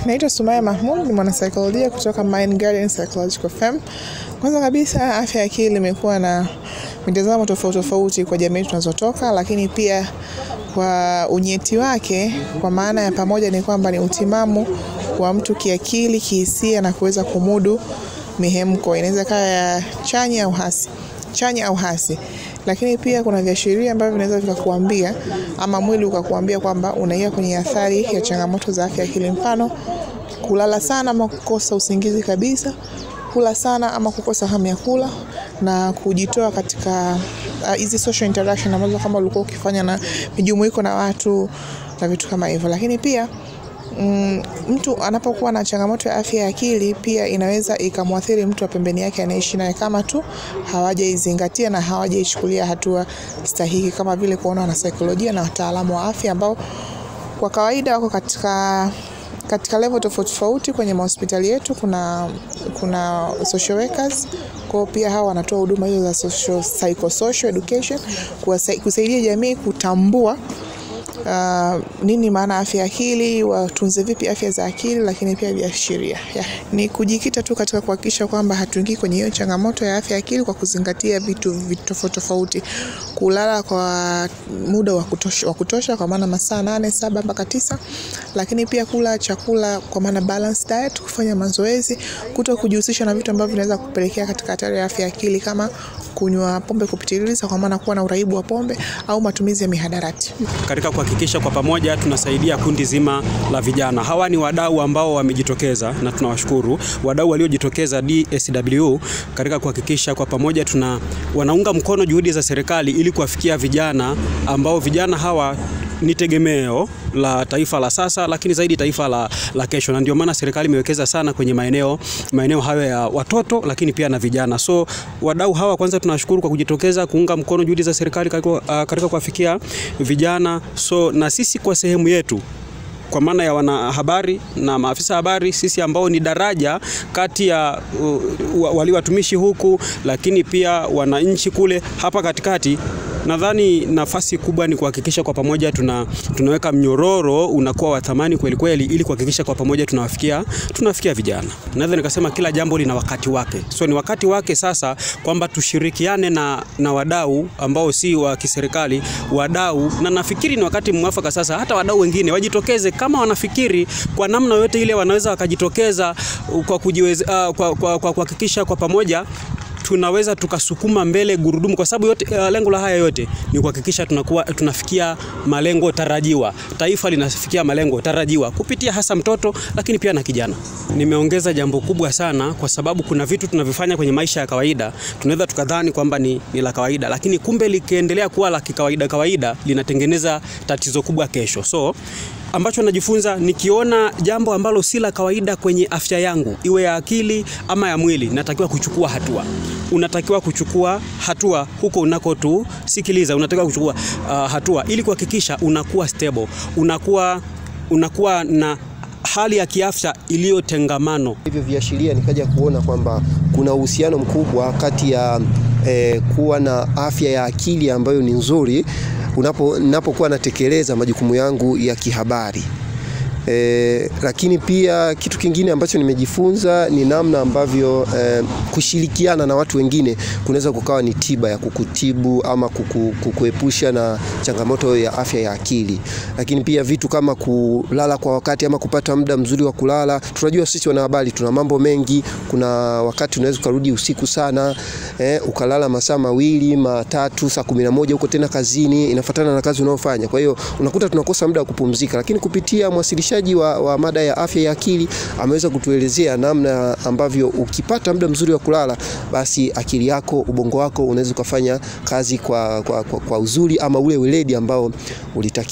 Naitwa Sumaya Mahmoud, ni mwanasaikolojia kutoka Mind Guardian Psychological Firm. Kwanza kabisa, afya ya akili imekuwa na mitazamo tofauti kwa jamii tunazotoka, lakini pia kwa unyeti wake, kwa maana ya pamoja ni kwamba ni utimamu wa mtu kiakili, kihisia na kuweza kumudu mihemko. Inaweza kuwa ya chanya au hasi. Lakini pia kuna viashiria ambavyo vinaweza vikakuambia ama mwili ukakuambia kwamba unaingia kwenye athari ya changamoto za afya ya akili, mfano kulala sana ama kukosa usingizi kabisa, kula sana ama kukosa hamu ya kula, na kujitoa katika hizi social interaction ambazo kama ulikuwa ukifanya na mijumuiko na watu na vitu kama hivyo. Lakini pia mtu anapokuwa na changamoto ya afya ya akili pia inaweza ikamwathiri mtu wa pembeni yake anaishi naye kama tu hawajaizingatia na hawajaichukulia hatua stahiki, kama vile kuona na saikolojia na wataalamu wa afya ambao kwa kawaida wako katika level tofauti kwenye hospitali yetu. Kuna social workers, kwa pia hawa wanatoa huduma hizo za psychosocial education, kusaidia jamii kutambua nini maana afya ya akili, watunze vipi afya za akili, lakini pia viashiria. Ni kujikita tu katika kuhakikisha kwamba hatuingii kwenye hiyo changamoto ya afya ya akili kwa kuzingatia vitu tofauti. Kulala kwa muda wa kutosha kwa maana masaa 8, 7 mpaka 9, lakini pia kula chakula kwa maana balanced diet, kufanya mazoezi, kujihusisha na vitu ambavyo vinaweza kupelekea katika hatari ya afya ya akili kama kunywa pombe kupitiliza kwa maana kuwa na uraibu wa pombe au matumizi ya mihadarati. Katika kuhakikisha kwa pamoja tunasaidia kundi zima la vijana. Hawa ni wadau ambao wamejitokeza na tunawashukuru. Wadau waliojitokeza DSW katika kuhakikisha kwa pamoja wanaunga mkono juhudi za serikali ili kuwafikia vijana ambao vijana hawa ni tegemeo la taifa la sasa, lakini zaidi taifa la kesho. Na ndio maana serikali imewekeza sana kwenye maeneo hayo ya watoto, lakini pia na vijana. So wadau hawa kwanza tunashukuru kwa kujitokeza kuunga mkono juhudi za serikali katika kuwafikia vijana. So na sisi kwa sehemu yetu, kwa maana ya wanahabari na maafisa habari, sisi ambao ni daraja kati ya wali watumishi huku, lakini pia wananchi kule hapa katikati, nadhani nafasi kubwa ni kuhakikisha kwa pamoja tunaweka mnyororo unakuwa wa thamani kweli ili kuhakikisha kwa pamoja tunafikia vijana. Naweza nikasema kila jambo lina wakati wake. So ni wakati wake sasa kwamba tushirikiane na wadau ambao si wa kiserikali, wadau, na nafikiri ni wakati mwafaka sasa hata wadau wengine wajitokeze kama wanafikiri kwa namna yote ile wanaweza wakajitokeza kwa kuhakikisha kwa pamoja tunaweza tukasukuma mbele gurudumu, kwa sababu lengo la haya yote ni kuhakikisha tunafikia malengo tarajiwa. Taifa linafikia malengo tarajiwa kupitia hasa mtoto, lakini pia na kijana. Nimeongeza jambo kubwa sana kwa sababu kuna vitu tunavifanya kwenye maisha ya kawaida tunaweza tukadhani kwamba ni la kawaida, lakini kumbe likiendelea kuwa la kawaida linatengeneza tatizo kubwa kesho. So ambacho najifunza, nikiona jambo ambalo si la kawaida kwenye afya yangu, iwe ya akili ama ya mwili, natakiwa kuchukua hatua. Unatakiwa kuchukua hatua huko unakotusikiliza, unatakiwa kuchukua hatua ili kuhakikisha unakuwa stable, unakuwa na hali ya kiafya iliyotengamano. Hivyo viashiria nikaja kuona kwamba kuna uhusiano mkubwa kati ya kuwa na afya ya akili ambayo ni nzuri ninapokuwa natekeleza majukumu yangu ya kihabari. Lakini pia kitu kingine ambacho nimejifunza ni namna ambavyo kushirikiana na watu wengine kunaweza kukawa ni tiba ya kukutibu ama kukuepusha na changamoto ya afya ya akili. Lakini pia vitu kama kulala kwa wakati ama kupata muda mzuri wa kulala. Tunajua sisi wanahabari tuna mambo mengi. Kuna wakati unaweza kurudi usiku sana, ukalala masaa 2, 3, saa 11 uko tena kazini, inafuatana na kazi unayofanya. Kwa hiyo unakuta tunakosa muda wa kupumzika. Lakini kupitia mwasilishaji wa mada ya afya ya akili ameweza kutuelezea namna ambavyo ukipata muda mzuri wa kulala, basi akili yako, ubongo wako unaweza kufanya kazi kwa uzuri ama ule weledi ambao ulitakiwa.